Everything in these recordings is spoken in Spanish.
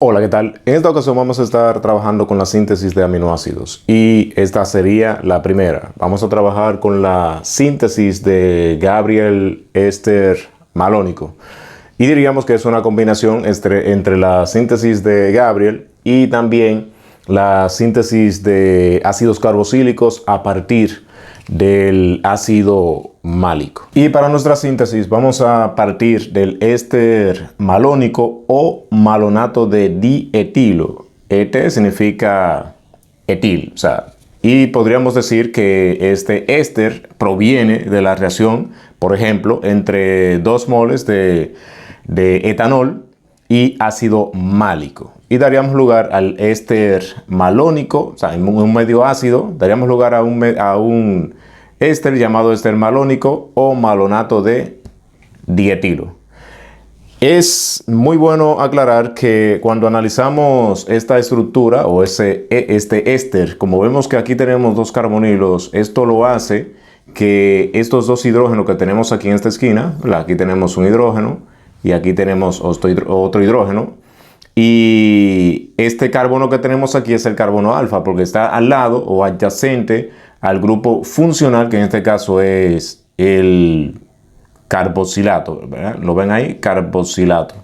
Hola, ¿qué tal? En esta ocasión vamos a estar trabajando con la síntesis de aminoácidos y esta sería la primera. Vamos a trabajar con la síntesis de Gabriel éster malónico y diríamos que es una combinación entre la síntesis de Gabriel y también la síntesis de ácidos carboxílicos a partir del ácido málico. Y para nuestra síntesis vamos a partir del éster malónico o malonato de dietilo. Et significa etil, y podríamos decir que este éster proviene de la reacción, por ejemplo, entre 2 moles de etanol y ácido málico. Y daríamos lugar al éster malónico, en un medio ácido, daríamos lugar a un éster llamado éster malónico o malonato de dietilo. Es muy bueno aclarar que cuando analizamos esta estructura o este éster, como vemos que aquí tenemos 2 carbonilos, esto lo hace que estos 2 hidrógenos que tenemos aquí en esta esquina, aquí tenemos un hidrógeno y aquí tenemos otro hidrógeno, y este carbono que tenemos aquí es el carbono alfa porque está al lado o adyacente al grupo funcional, que en este caso es el carboxilato, ¿verdad? ¿Lo ven ahí? Carboxilato.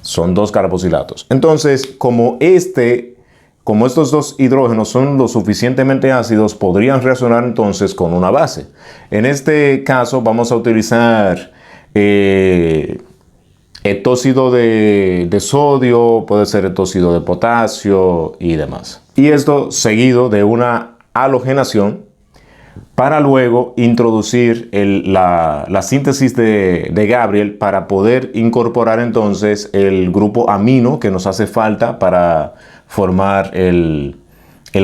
Son 2 carboxilatos. Entonces, como estos 2 hidrógenos son lo suficientemente ácidos, podrían reaccionar entonces con una base. En este caso vamos a utilizar etóxido de sodio, puede ser etóxido de potasio y demás. Y esto seguido de una halogenación para luego introducir la síntesis de Gabriel para poder incorporar entonces el grupo amino que nos hace falta para formar el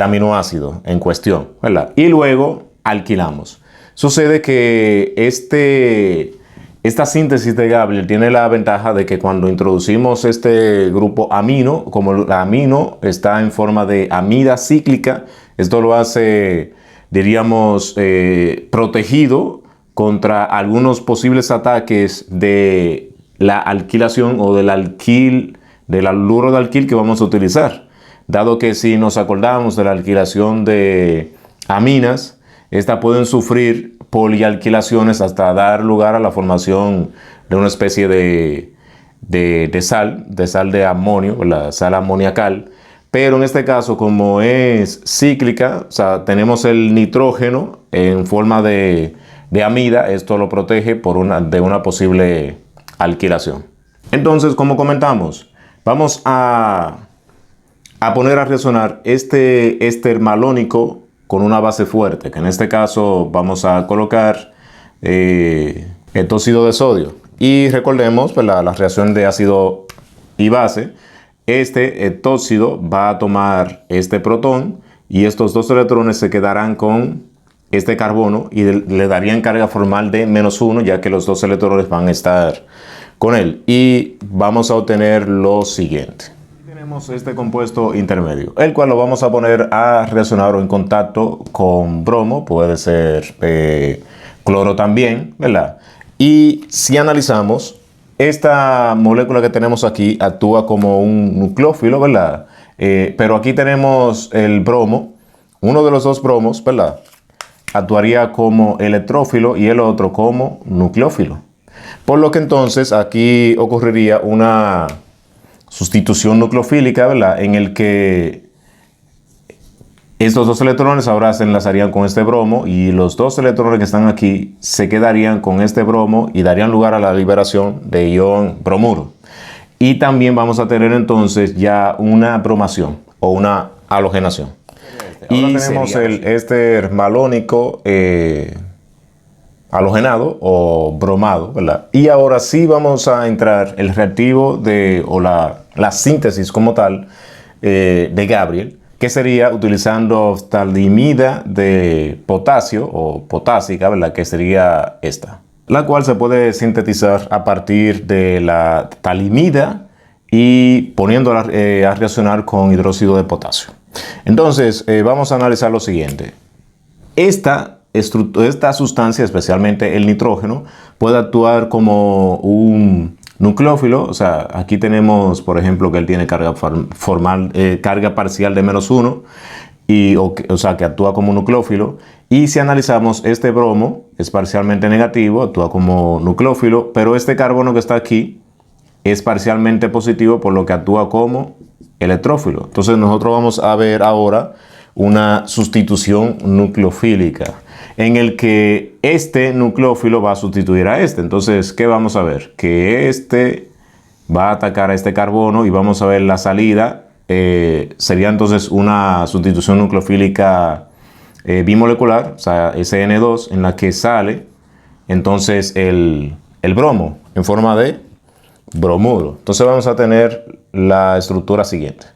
aminoácido en cuestión, ¿verdad? Y luego alquilamos. Sucede que esta síntesis de Gabriel tiene la ventaja de que cuando introducimos este grupo amino, como el amino está en forma de amida cíclica, esto lo hace, diríamos, protegido contra algunos posibles ataques de la alquilación o del haluro de alquil que vamos a utilizar. Dado que si nos acordamos de la alquilación de aminas, estas pueden sufrir polialquilaciones hasta dar lugar a la formación de una especie de sal de amonio, la sal amoniacal. Pero en este caso, como es cíclica, tenemos el nitrógeno en forma de amida, esto lo protege de una posible alquilación. Entonces, como comentamos, vamos a poner a reaccionar este éster malónico con una base fuerte, que en este caso vamos a colocar etóxido de sodio. Y recordemos la reacción de ácido y base. Este etóxido va a tomar este protón y estos 2 electrones se quedarán con este carbono y le darían carga formal de -1, ya que los 2 electrones van a estar con él. Y vamos a obtener lo siguiente. Tenemos este compuesto intermedio, el cual lo vamos a poner a reaccionar o en contacto con bromo, puede ser cloro también, ¿verdad? Y si analizamos, esta molécula que tenemos aquí actúa como un nucleófilo, ¿verdad? Pero aquí tenemos el bromo, uno de los 2 bromos, ¿verdad? Actuaría como electrófilo y el otro como nucleófilo. Por lo que entonces aquí ocurriría una sustitución nucleofílica, ¿verdad? En el que estos 2 electrones ahora se enlazarían con este bromo y los 2 electrones que están aquí se quedarían con este bromo y darían lugar a la liberación de ion bromuro. Y también vamos a tener entonces ya una bromación o una halogenación. Y tenemos el éster malónico halogenado o bromado, ¿verdad? Y ahora sí vamos a entrar el reactivo la síntesis como tal de Gabriel, que sería utilizando ftalimida de potasio o potásica, ¿verdad? Que sería esta, la cual se puede sintetizar a partir de la talimida y poniéndola a reaccionar con hidróxido de potasio. Entonces, vamos a analizar lo siguiente. Esta sustancia, especialmente el nitrógeno, puede actuar como un nucleófilo, o sea, aquí tenemos, por ejemplo, que él tiene carga parcial de -1, o sea, que actúa como nucleófilo. Y si analizamos este bromo, es parcialmente negativo, actúa como nucleófilo, pero este carbono que está aquí es parcialmente positivo, por lo que actúa como electrófilo. Entonces nosotros vamos a ver ahora una sustitución nucleofílica, en el que este nucleófilo va a sustituir a este. Entonces, ¿qué vamos a ver? Que este va a atacar a este carbono y vamos a ver la salida. Sería entonces una sustitución nucleofílica bimolecular, o sea, SN2, en la que sale entonces el bromo en forma de bromuro. Entonces vamos a tener la estructura siguiente.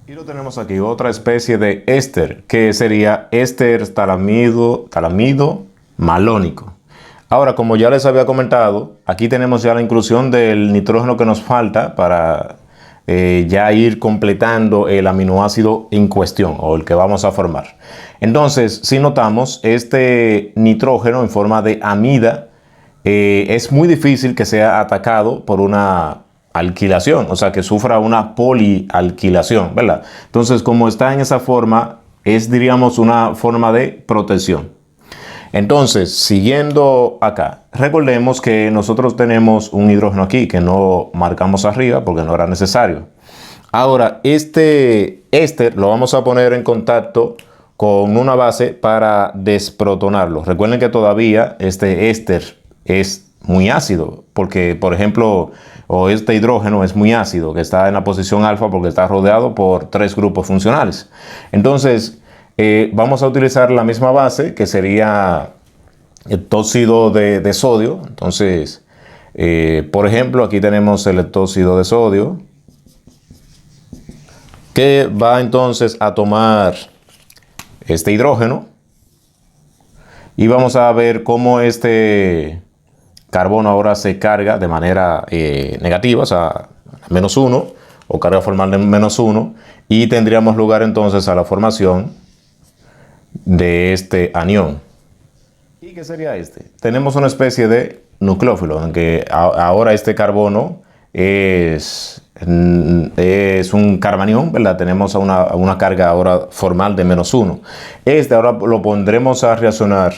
Y lo tenemos aquí, otra especie de éster, que sería éster talamido malónico. Ahora, como ya les había comentado, aquí tenemos ya la inclusión del nitrógeno que nos falta para ya ir completando el aminoácido en cuestión, o el que vamos a formar. Entonces, si notamos, este nitrógeno en forma de amida es muy difícil que sea atacado por una alquilación, o sea, que sufra una polialquilación, ¿verdad? Entonces, como está en esa forma, es, diríamos, una forma de protección. Entonces, siguiendo acá, recordemos que nosotros tenemos un hidrógeno aquí que no marcamos arriba porque no era necesario. Ahora, este éster lo vamos a poner en contacto con una base para desprotonarlo. Recuerden que todavía este éster es muy ácido, porque, por ejemplo, este hidrógeno es muy ácido, que está en la posición alfa porque está rodeado por 3 grupos funcionales. Entonces, vamos a utilizar la misma base, que sería el tóxido de sodio. Entonces, por ejemplo, aquí tenemos el tóxido de sodio, que va entonces a tomar este hidrógeno, y vamos a ver cómo este carbono ahora se carga de manera negativa, o sea, -1, o carga formal de -1, y tendríamos lugar entonces a la formación de este anión. ¿Y qué sería este? Tenemos una especie de nucleófilo, en que ahora este carbono es un carbanión, ¿verdad? Tenemos una carga ahora formal de -1. Este ahora lo pondremos a reaccionar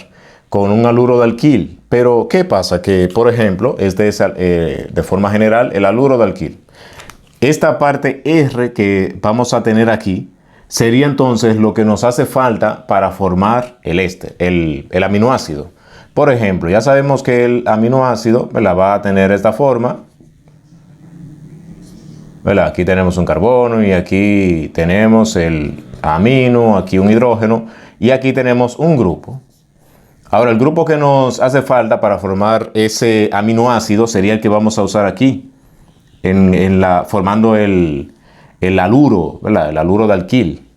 con un haluro de alquil. Pero, ¿qué pasa? Que, por ejemplo, este es de forma general el haluro de alquil. Esta parte R que vamos a tener aquí sería entonces lo que nos hace falta para formar el éster, el aminoácido. Por ejemplo, ya sabemos que el aminoácido, ¿verdad?, va a tener esta forma, ¿verdad? Aquí tenemos un carbono y aquí tenemos el amino, aquí un hidrógeno y aquí tenemos un grupo. Ahora, el grupo que nos hace falta para formar ese aminoácido sería el que vamos a usar aquí, formando el haluro, ¿verdad?, el haluro de alquil.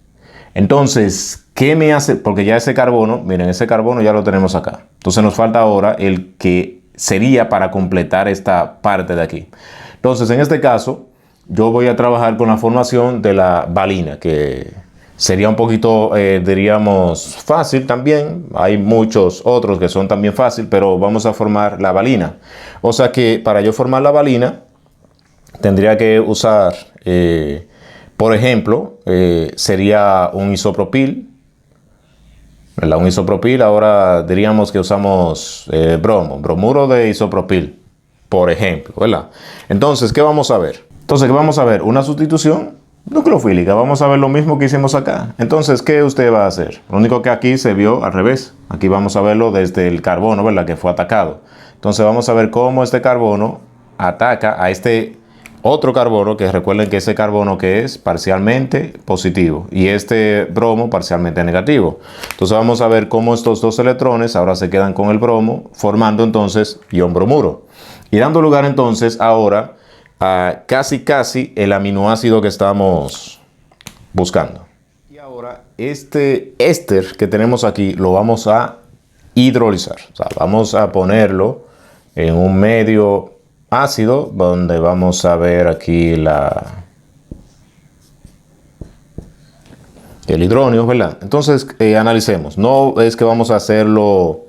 Entonces, ¿qué me hace? Porque ya ese carbono, miren, ese carbono ya lo tenemos acá. Entonces nos falta ahora el que sería para completar esta parte de aquí. Entonces, en este caso, yo voy a trabajar con la formación de la valina, que sería un poquito, diríamos, fácil también. Hay muchos otros que son también fácil, pero vamos a formar la valina. O sea que para yo formar la valina, tendría que usar, por ejemplo, sería un isopropil, ¿verdad? Un isopropil, ahora diríamos que usamos bromuro de isopropil, por ejemplo, ¿verdad? Entonces, ¿qué vamos a ver? Entonces, ¿qué vamos a ver? Una sustitución nucleofílica. Vamos a ver lo mismo que hicimos acá. Entonces, ¿qué usted va a hacer? Lo único que aquí se vio al revés. Aquí vamos a verlo desde el carbono, ¿verdad?, que fue atacado. Entonces, vamos a ver cómo este carbono ataca a este otro carbono, que recuerden que ese carbono que es parcialmente positivo y este bromo parcialmente negativo. Entonces, vamos a ver cómo estos dos electrones ahora se quedan con el bromo, formando entonces ion bromuro. Y dando lugar entonces ahora a casi el aminoácido que estamos buscando. Y ahora este éster que tenemos aquí lo vamos a hidrolizar. O sea, vamos a ponerlo en un medio ácido donde vamos a ver aquí el hidrógeno, ¿verdad? Entonces analicemos. No es que vamos a hacerlo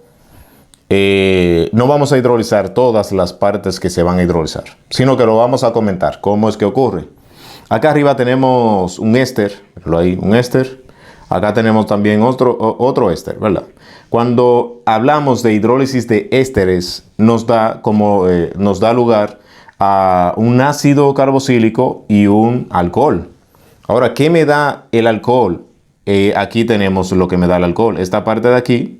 no vamos a hidrolizar todas las partes que se van a hidrolizar, sino que lo vamos a comentar cómo es que ocurre. Acá arriba tenemos un éster, un éster. Acá tenemos también otro éster, ¿verdad? Cuando hablamos de hidrólisis de ésteres, nos da lugar a un ácido carboxílico y un alcohol. Ahora, ¿qué me da el alcohol? Aquí tenemos lo que me da el alcohol. Esta parte de aquí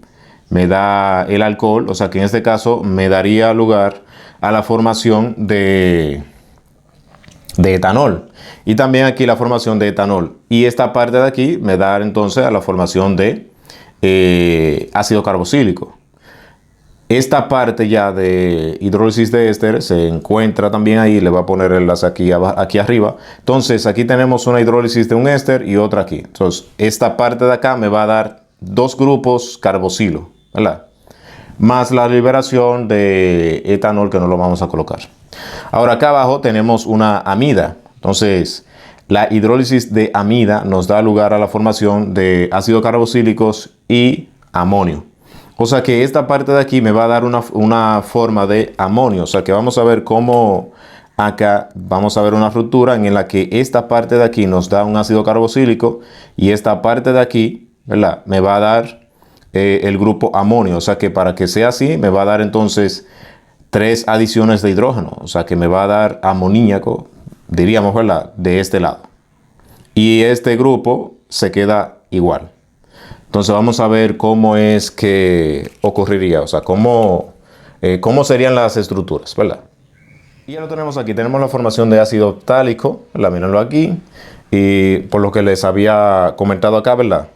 me da el alcohol, o sea que en este caso me daría lugar a la formación de etanol. Y también aquí la formación de etanol. Y esta parte de aquí me da entonces a la formación de ácido carboxílico. Esta parte ya de hidrólisis de éster se encuentra también ahí. Le voy a poner el enlace aquí arriba. Entonces aquí tenemos una hidrólisis de un éster y otra aquí. Entonces esta parte de acá me va a dar dos grupos carboxilo, ¿verdad? Más la liberación de etanol que no lo vamos a colocar. Ahora acá abajo tenemos una amida. Entonces la hidrólisis de amida nos da lugar a la formación de ácidos carboxílicos y amonio. O sea que esta parte de aquí me va a dar una forma de amonio. O sea que vamos a ver cómo acá vamos a ver una ruptura en la que esta parte de aquí nos da un ácido carboxílico y esta parte de aquí, ¿verdad?, me va a dar el grupo amonio. O sea que para que sea así me va a dar entonces 3 adiciones de hidrógeno. O sea que me va a dar amoníaco, diríamos, ¿verdad?, de este lado. Y este grupo se queda igual. Entonces vamos a ver cómo es que ocurriría, o sea, cómo serían las estructuras, ¿verdad? Y ya lo tenemos aquí, tenemos la formación de ácido ftálico, mírenlo aquí, y por lo que les había comentado acá, ¿verdad?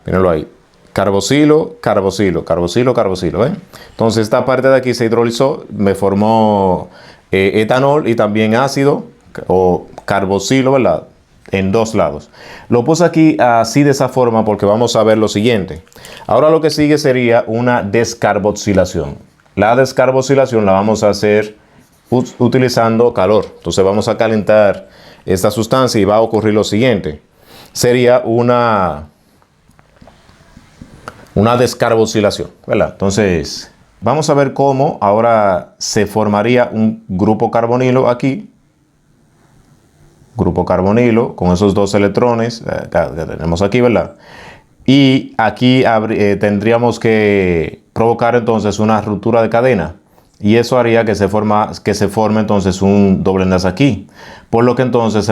Mírenlo ahí, carboxilo, carboxilo, carboxilo, carboxilo, ¿ven? Entonces esta parte de aquí se hidrolizó, me formó etanol y también ácido o carboxilo, ¿verdad?, en dos lados. Lo puse aquí así de esa forma porque vamos a ver lo siguiente. Ahora lo que sigue sería una descarboxilación. La descarboxilación la vamos a hacer utilizando calor. Entonces vamos a calentar esta sustancia y va a ocurrir lo siguiente. Sería una descarboxilación, ¿verdad? Entonces vamos a ver cómo ahora se formaría un grupo carbonilo aquí. Grupo carbonilo con esos dos electrones que tenemos aquí, ¿verdad? Y aquí tendríamos que provocar entonces una ruptura de cadena y eso haría que se forme entonces un doble enlace aquí, por lo que entonces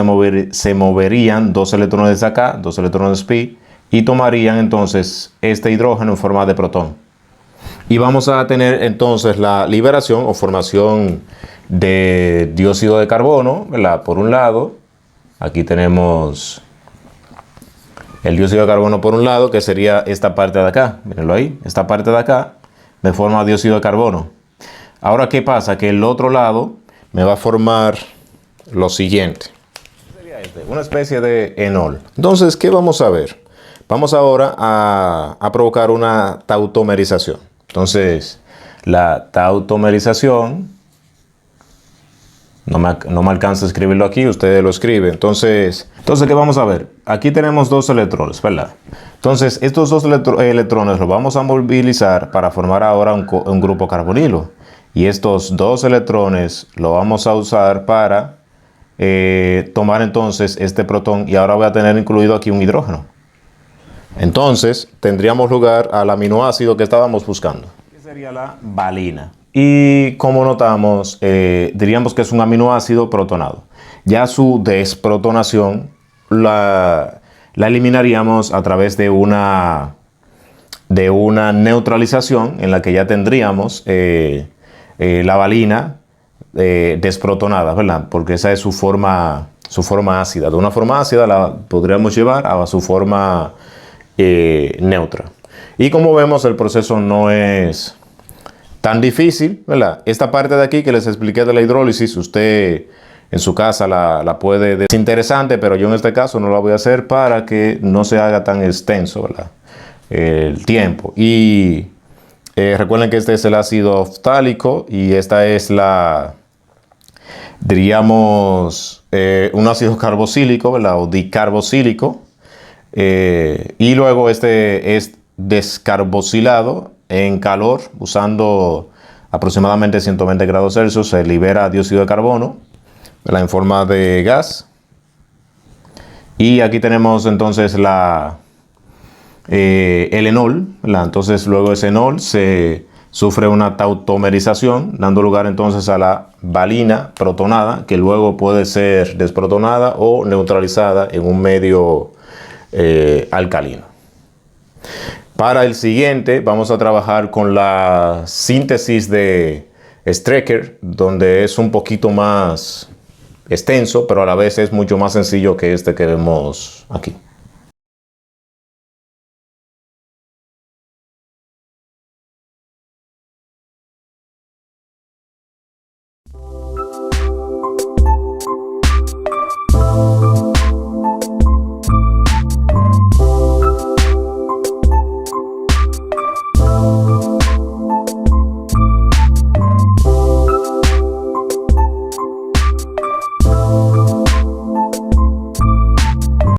se moverían dos electrones de acá, dos electrones pi, y tomarían entonces este hidrógeno en forma de protón. Y vamos a tener entonces la liberación o formación de dióxido de carbono, ¿verdad?, por un lado. Aquí tenemos el dióxido de carbono por un lado, que sería esta parte de acá. Mírenlo ahí. Esta parte de acá me forma dióxido de carbono. Ahora, ¿qué pasa? Que el otro lado me va a formar lo siguiente. Sería una especie de enol. Entonces, ¿qué vamos a ver? Vamos ahora a provocar una tautomerización. Entonces, la tautomerización... No me alcanza a escribirlo aquí, ustedes lo escriben. Entonces, ¿qué vamos a ver? Aquí tenemos dos electrones, ¿verdad? Entonces, estos dos electrones los vamos a movilizar para formar ahora un grupo carbonilo. Y estos dos electrones lo vamos a usar para tomar entonces este protón. Y ahora voy a tener incluido aquí un hidrógeno. Entonces, tendríamos lugar al aminoácido que estábamos buscando. Que sería la valina. Y como notamos, diríamos que es un aminoácido protonado. Ya su desprotonación la eliminaríamos a través de una neutralización en la que ya tendríamos la valina desprotonada, ¿verdad? Porque esa es su forma ácida. De una forma ácida la podríamos llevar a su forma neutra. Y como vemos, el proceso no es tan difícil, ¿verdad? Esta parte de aquí que les expliqué de la hidrólisis, usted en su casa la puede... Es interesante, pero yo en este caso no la voy a hacer para que no se haga tan extenso, ¿verdad?, el tiempo. Y recuerden que este es el ácido ftálico y esta es diríamos, un ácido carboxílico, ¿verdad?, o dicarboxílico. Y luego este es descarboxilado en calor, usando aproximadamente 120 grados Celsius, se libera dióxido de carbono, ¿verdad?, en forma de gas. Y aquí tenemos entonces el enol, ¿verdad? Entonces luego ese enol se sufre una tautomerización, dando lugar entonces a la valina protonada, que luego puede ser desprotonada o neutralizada en un medio alcalino. Para el siguiente vamos a trabajar con la síntesis de Strecker, donde es un poquito más extenso, pero a la vez es mucho más sencillo que este que vemos aquí.